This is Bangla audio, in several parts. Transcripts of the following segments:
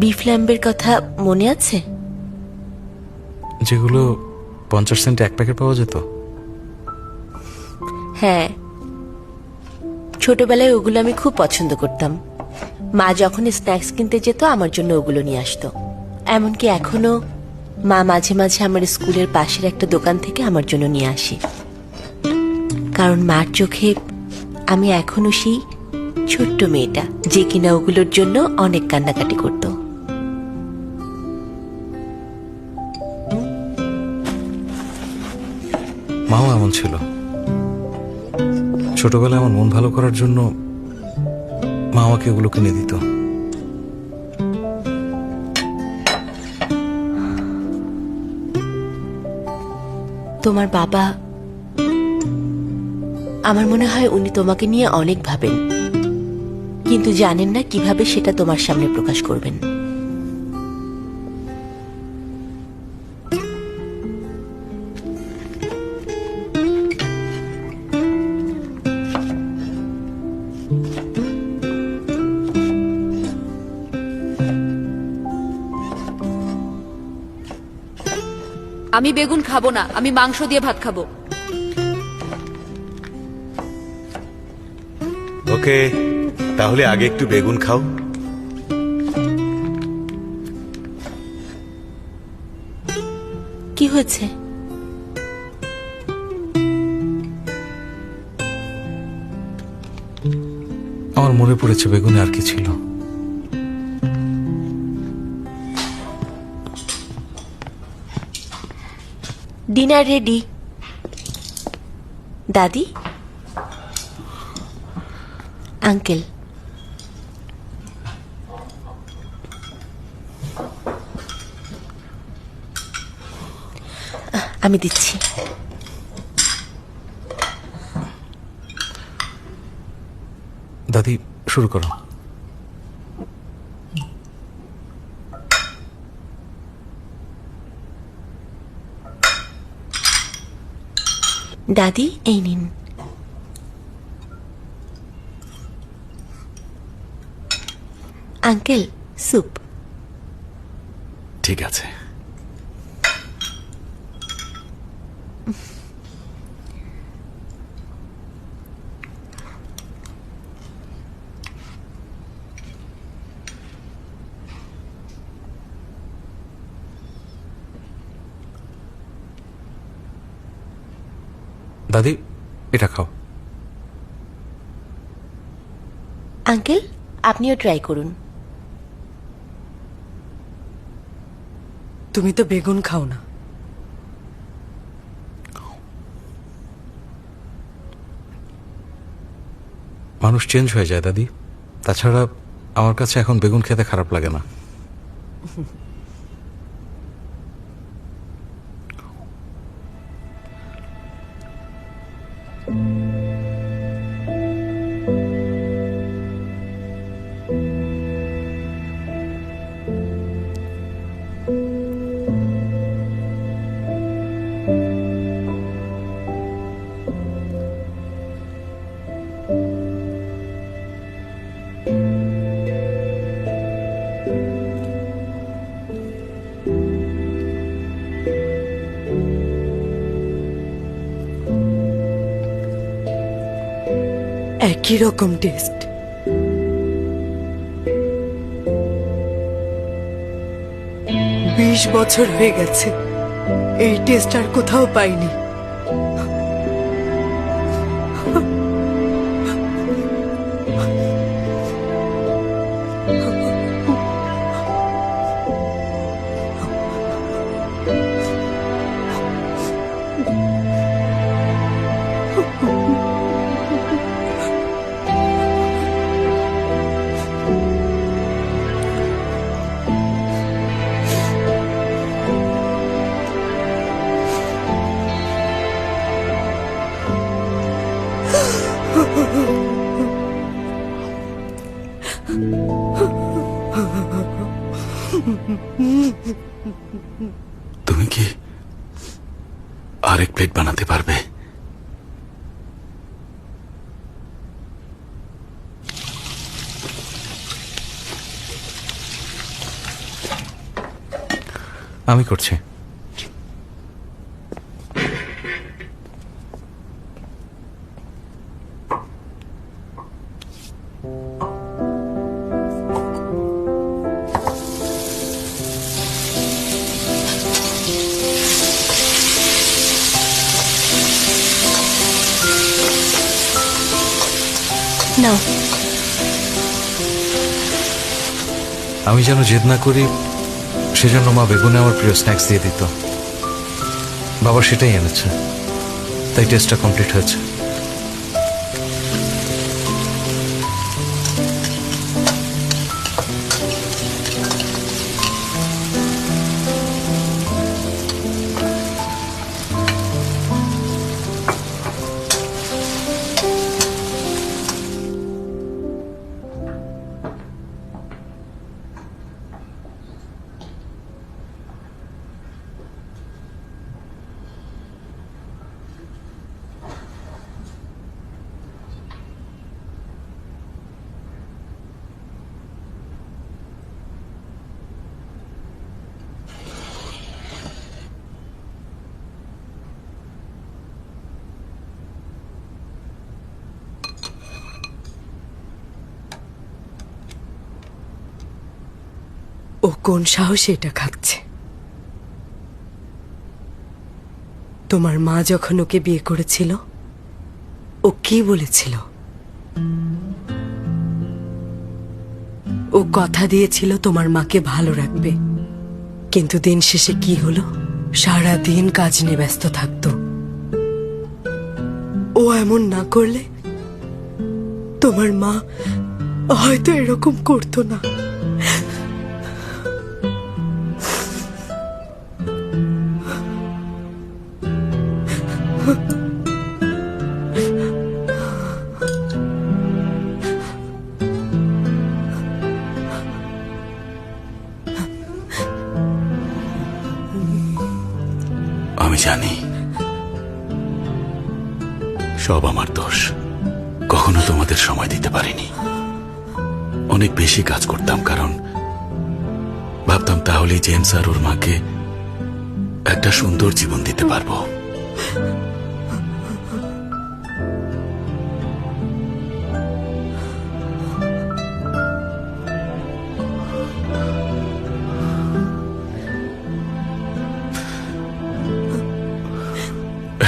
বিফ ল্যাম্বের কথা মনে আছে? যেগুলো 50 সেন্টে এক প্যাকেট পাওয়া যেত? হ্যাঁ, ছোটবেলায় ওগুলো আমি খুব পছন্দ করতাম। মা যখন স্ন্যাক্স কিনতে যেত আমার জন্য ওগুলো নিয়ে আসতো। এমনকি এখনো মা মাঝে মাঝে আমার স্কুলের পাশের একটা দোকান থেকে আমার জন্য নিয়ে আসে, কারণ মার চোখে আমি এখনো সেই ছোট্ট মেয়েটা যে কিনা ওগুলোর জন্য অনেক কান্নাকাটি করত। মাও এমন ছিল। ছোটবেলায় আমার মন ভালো করার জন্য মা আমাকে এগুলো কিনে দিত। তোমার বাবা, আমার মনে হয় উনি তোমাকে নিয়ে অনেক ভাবেন, কিন্তু জানেন না কিভাবে সেটা তোমার সামনে প্রকাশ করবেন। আমি বেগুন খাবো না, আমি মাংস দিয়ে ভাত খাবো। ওকে, তাহলে আগে একটু বেগুন খাও। কি হয়েছে? আমার মনে পড়েছে বেগুনে আর কি ছিল। Dinner ready. দাদি, আঙ্কেল, আমি দিচ্ছি। দাদি, শুরু করো। দাদি, এই নিন। Uncle, soup. ঠিক আছে। দাদি, এটা খাও। আঙ্কেল, আপনিও ট্রাই করুন। তুমি তো বেগুন খাও না। মানুষ চেঞ্জ হয়ে যায় দাদি। তাছাড়া আমার কাছে এখন বেগুন খেতে খারাপ লাগে না। একই রকম টেস্ট। বিশ বছর হয়ে গেছে, এই টেস্ট আর কোথাও পাইনি। তুমি কি আরেক প্লেট বানাতে পারবে? আমি করছি। নাও। আমি যেন জেদ না করি সেজন্য মা বেগুনে আমার প্রিয় স্ন্যাক্স দিয়ে দিত। বাবা সেটাই এনেছে, তাই টেস্টটা কমপ্লিট হয়েছে। ও কোন সাহসে এটা খাচ্ছে? তোমার মা যখন ওকে বিয়ে করেছিল ও কি বলেছিল? ও কথা দিয়েছিল তোমার মাকে ভালো রাখবে, কিন্তু দিন শেষে কি হলো? সারা দিন কাজ নিয়ে ব্যস্ত থাকতো। ও এমন না করলে তোমার মা হয়তো এরকম করতো না। আমি জানি সব আমার দোষ। কখনো তোমাদের সময় দিতে পারিনি। অনেক বেশি কাজ করতাম, কারণ ভাবতাম তাহলেই জেমস আর ওর মাকে একটা সুন্দর জীবন দিতে পারবো।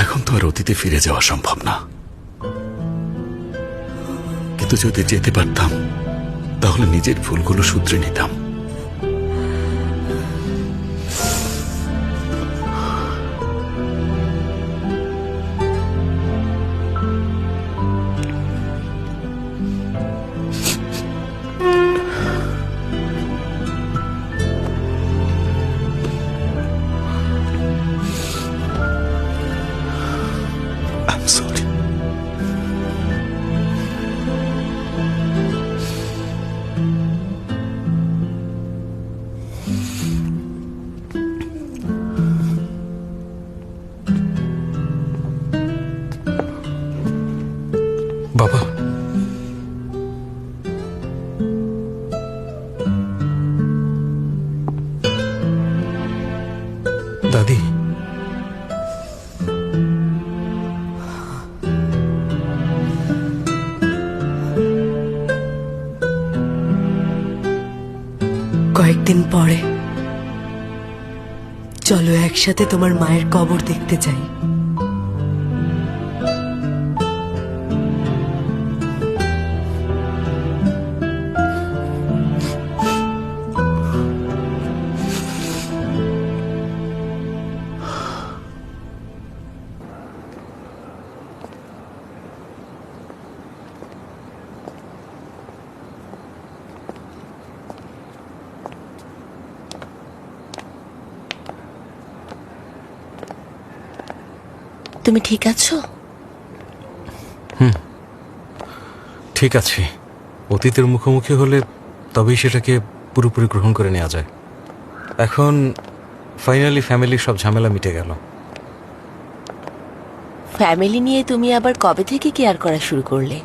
এখন তো আর অতীতে ফিরে যাওয়া সম্ভব না, কিন্তু যদি যেতে পারতাম তাহলে নিজের ভুলগুলো শুধরে নিতাম। I'm sorry. বাবা, দাদি, কয়েকদিন পরে চলো একসাথে তোমার মায়ের কবর দেখতে যাই। তুমি ঠিক আছো? ঠিক আছে। অতীতের মুখোমুখি হলে তবেই সেটাকে পুরোপুরি গ্রহণ করে নেওয়া যায়। এখন ফাইনালি ফ্যামিলির সব ঝামেলা মিটে গেল। ফ্যামিলি নিয়ে তুমি আবার কবে থেকে কেয়ার করা শুরু করলে?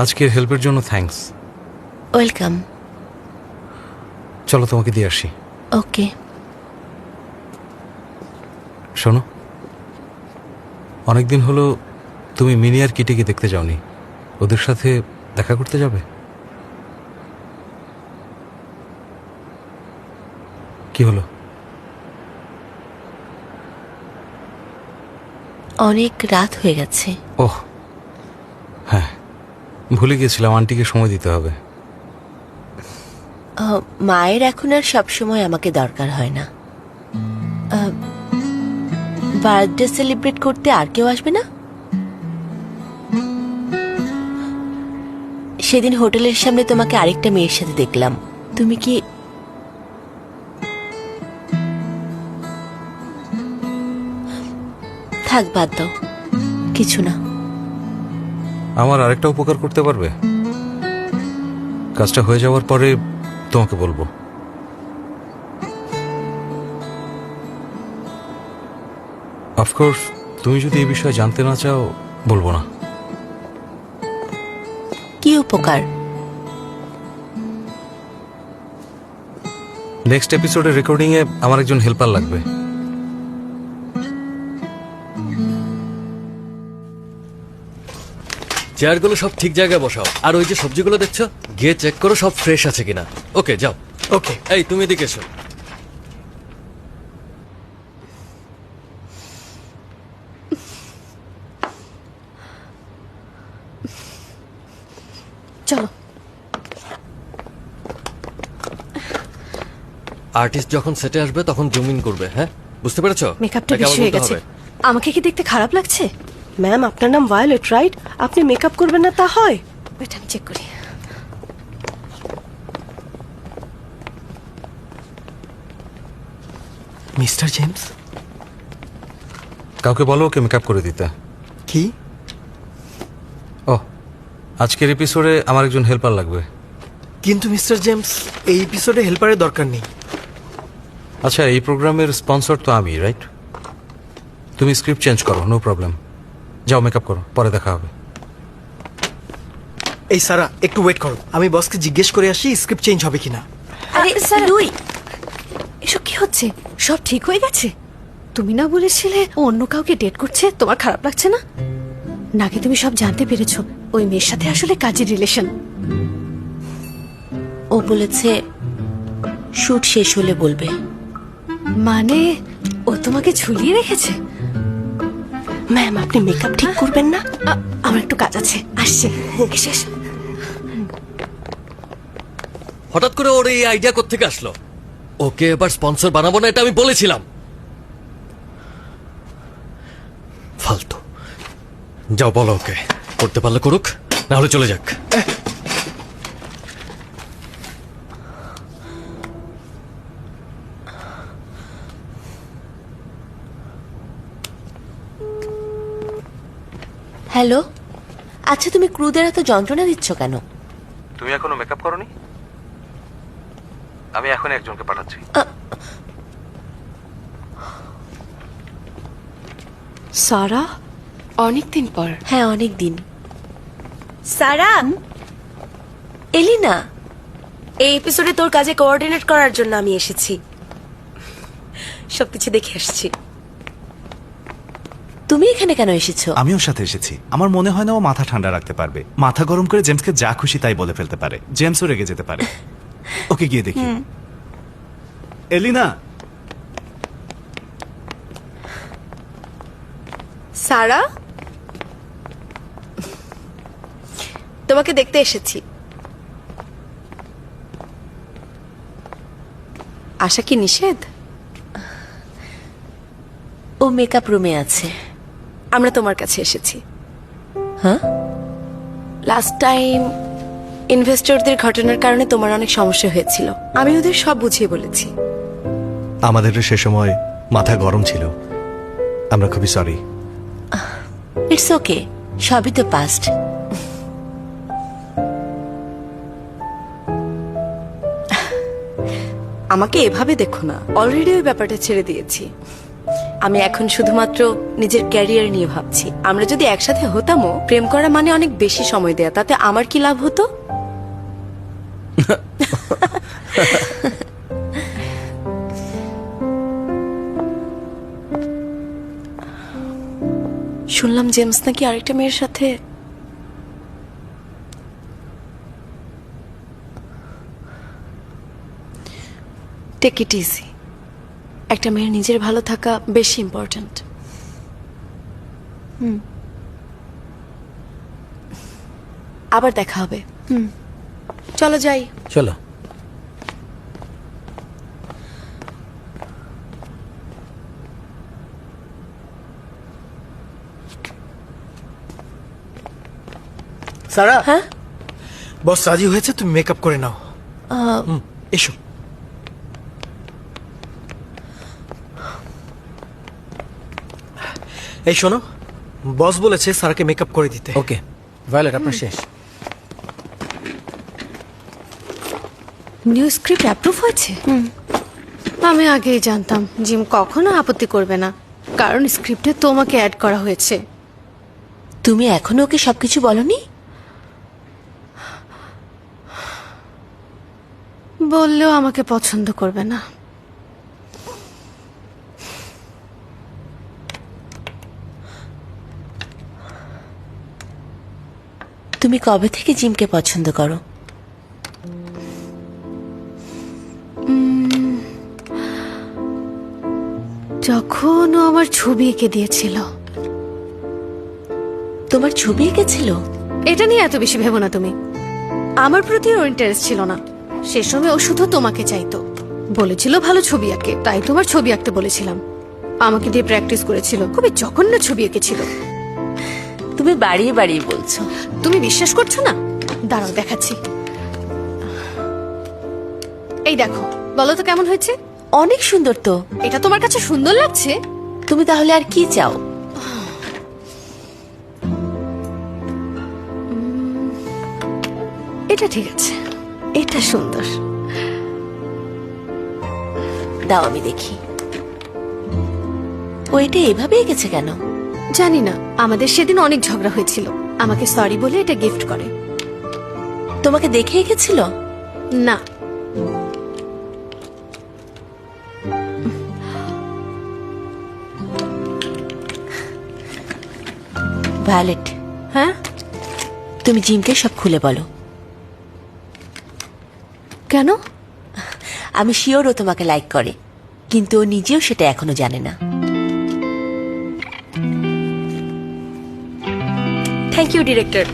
আজকের হেল্পের জন্য থ্যাঙ্কস। ওয়েলকাম। চলো তোমাকে দিয়ে আসি। ওকে। শোনো, অনেকদিন হলো তুমি মিনি আর কিটিকে দেখতে যাওনি। ওদের সাথে দেখা করতে যাবে? কি হলো? অনেক রাত হয়ে গেছে। ওহ হ্যাঁ, ভুলে গিয়েছিলাম, আন্টিকে সময় দিতে হবে। মায়ের এখন আর সবসময় আমাকে দরকার হয় না। বার্থডে সেলিব্রেট করতে আর কেউ আসবে না? সেদিন হোটেলের সামনে তোমাকে আরেকটা মেয়ের সাথে দেখলাম। তুমি কি থাক, বাদ দাও, কিছু না। আমার আরেকটা উপকার করতে পারবে? কাজটা হয়ে যাওয়ার পরে তোমাকে বলবো। অফকোর্স তুমি যদি এই বিষয়ে জানতে না চাও, বলবো না। কি উপকার? নেক্সট এপিসোডের রেকর্ডিং এ আমার একজন হেল্পার লাগবে। চেয়ারগুলো সব ঠিক জায়গায় বসাও, আর ওই যে সবজিগুলো দেখছো, গিয়ে চেক করো সব ফ্রেশ আছে কিনা। ওকে, যাও। ওকে। এই তুমি এদিকে এসো। চলো। আর্টিস্ট যখন সেটে আসবে তখন জুম ইন করবে, হ্যাঁ? বুঝতে পেরেছো? মেকআপটা নাকি আবার বেশি হয়ে বলতে গেছে। হবে? আমাকে কি দেখতে খারাপ লাগছে? ম্যাম, আপনার নাম ভায়োলেট, রাইট? আপনি মেকআপ করবেন না তা হয়? ওইটা আমি চেক করি। Mister James. কাউকে বলো ওকে মেকআপ করে দিতে। কি? ও, আজকের এপিসোডে আমার একজন হেল্পার লাগবে। কিন্তু মিস্টার জেমস, এই এপিসোডে হেল্পারের দরকার নেই। আচ্ছা, এই প্রোগ্রামের স্পন্সর তো আমি, রাইট? তুমি স্ক্রিপ্ট চেঞ্জ করো, নো প্রবলেম। যাও মেকআপ করো, পরে দেখা হবে। এই সারা, একটু ওয়েট করো, আমি বসকে জিজ্ঞেস করে আসি স্ক্রিপ্ট চেঞ্জ হবে কিনা। আরে স্যার, এসব কি হচ্ছে? সব ঠিক হয়ে গেছে? তুমি না বলেছিলে ও অন্য কাউকে ডেট করছে? তোমার খারাপ লাগছে না? নাকি তুমি সব জানতে পেরেছো ওই মেয়ের সাথে আসলে কাজের রিলেশন? ও বলেছে শুট শেষ হলে বলবে। মানে ও তোমাকে ঝুলিয়ে রেখেছে? ম্যাম, আপনি মেকআপ ঠিক করবেন না? আমার একটু কাজ আছে, আসছে। এসে এসে। হঠাৎ করে ওর এই আইডিয়া কোত্থেকে আসলো? ওকে এবার স্পন্সর বানাবো না, এটা আমি বলেছিলাম। ফালতু। যাও বলো ওকে, করতে পারলে করুক, না হলে চলে যাক। হ্যালো, আচ্ছা তুমি ক্রুদের এত যন্ত্রণা দিচ্ছ কেন? তুমি এখনো মেকআপ করোনি? আমি এখন একজনকে পাঠাচ্ছি। সারা, অনেকদিন পর। হ্যাঁ, অনেক দিন। সারা, এলি না? এই এপিসোডে তোর কাজে কোঅর্ডিনেট করার জন্য আমি এসেছি। সবকিছু দেখে আসছি। তুমি এখানে কেন এসেছো? আমি ওর সাথে এসেছি। আমার মনে হয় না ও মাথা ঠান্ডা রাখতে পারবে। মাথা গরম করে জেমসকে যা খুশি তাই বলে ফেলতে পারে। জেমসও রেগে যেতে পারে। ওকে গিয়ে দেখি। এলিনা, সারা, তোমাকে দেখতে এসেছি। আশা কি নিষেধ? ও মেকআপ রুমে আছে। আমরা তোমার কাছে এসেছি। হ্যাঁ? লাস্ট টাইম ইনভেস্টরদের ঘটনার কারণে তোমার অনেক সমস্যা হয়েছিল। আমি ওদের সব বুঝিয়ে বলেছি। আমাদের সে সময় মাথা গরম ছিল। আমরা খুবই সরি। ইটস ওকে, সবই তো পাস্ট। আমাকে এভাবে দেখো না, অলরেডি ওই ব্যাপারটা ছেড়ে দিয়েছি। আমি এখন শুধুমাত্র নিজের ক্যারিয়ার নিয়ে ভাবছি। আমরা যদি একসাথে হতামও, প্রেম করা মানে অনেক বেশি সময় দেয়া, তাতে আমার কি লাভ হতো? শুনলাম জেমস নাকি আরেকটা মেয়ের সাথে। Take it easy. একটা মেয়ের নিজের ভালো থাকা বেশি ইম্পর্ট্যান্ট। আবার দেখা হবে। চলো যাই। চলো। সারা, হ্যাঁ? বস রাজি হয়েছে, তুমি মেকআপ করে নাও। এসো। এই শোনো, বস বলেছে স্যারকে মেকআপ করে দিতে। ওকে ভায়োলেট, আপনার শেষ। নিউ স্ক্রিপ্ট অ্যাপ্রুভ হয়েছে? আমি আগেই জানতাম জিম কখনো আপত্তি করবে না, কারণ স্ক্রিপ্টে তোমাকে অ্যাড করা হয়েছে। তুমি এখনো ওকে সবকিছু বলনি? বললেও আমাকে পছন্দ করবে না। তুমি কবে থেকে জিমকে পছন্দ করো? যখন ও আমার ছবি এঁকে দিয়েছিল। তোমার ছবি এঁকেছিল? এটা নিয়ে এত বেশি ভেবো না তুমি। আমার প্রতি ওর ইন্টারেস্ট ছিল না। সে সময় ও শুধু তোমাকে চাইতো। বলেছিল ভালো ছবি আঁকে, তাই তোমার ছবি আঁকতে বলেছিলাম। আমাকে দিয়ে প্র্যাকটিস করেছিল। খুবই জঘন্য ছবি এঁকেছিল। তুমি বাড়িয়ে বাড়িয়ে বলছো। তুমি বিশ্বাস করছো না? দাঁড়াও দেখাচ্ছি। এই দেখো, বলো তো কেমন হয়েছে? অনেক সুন্দর তো। এটা তোমার কাছে সুন্দর লাগছে? তুমি তাহলে আর কি চাও? এটা ঠিক আছে, এটা সুন্দর। দাও আমি দেখি। ও এটা এভাবে এঁকেছে কেন? জানি না, আমাদের সেদিন অনেক ঝগড়া হয়েছিল। আমাকে সরি বলে এটা গিফট করে। তোমাকে দেখে এঁকেছিল? না, ভায়োলেট, হ্যাঁ? তুমি জিমকে সব খুলে বলো। কেন? আমি শিওর ও তোমাকে লাইক করে, কিন্তু ও নিজেও সেটা এখনো জানে না। থ্যাংক ইউ ডিরেক্টর,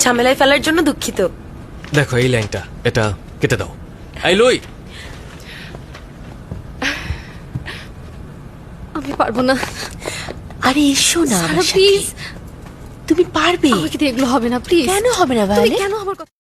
ঝামেলায় ফেলার জন্য দুঃখিত। দেখো এই লাইনটা, এটা কেটে দাও। এই লই, আমি পারবো না। আরে এসো না আমার সাথে। প্লিজ, তুমি পারবে। আমাকে দিয়ে এগুলো হবে না, প্লিজ। কেন হবে না তুমি ভায়োলেট? কেন আমার কথা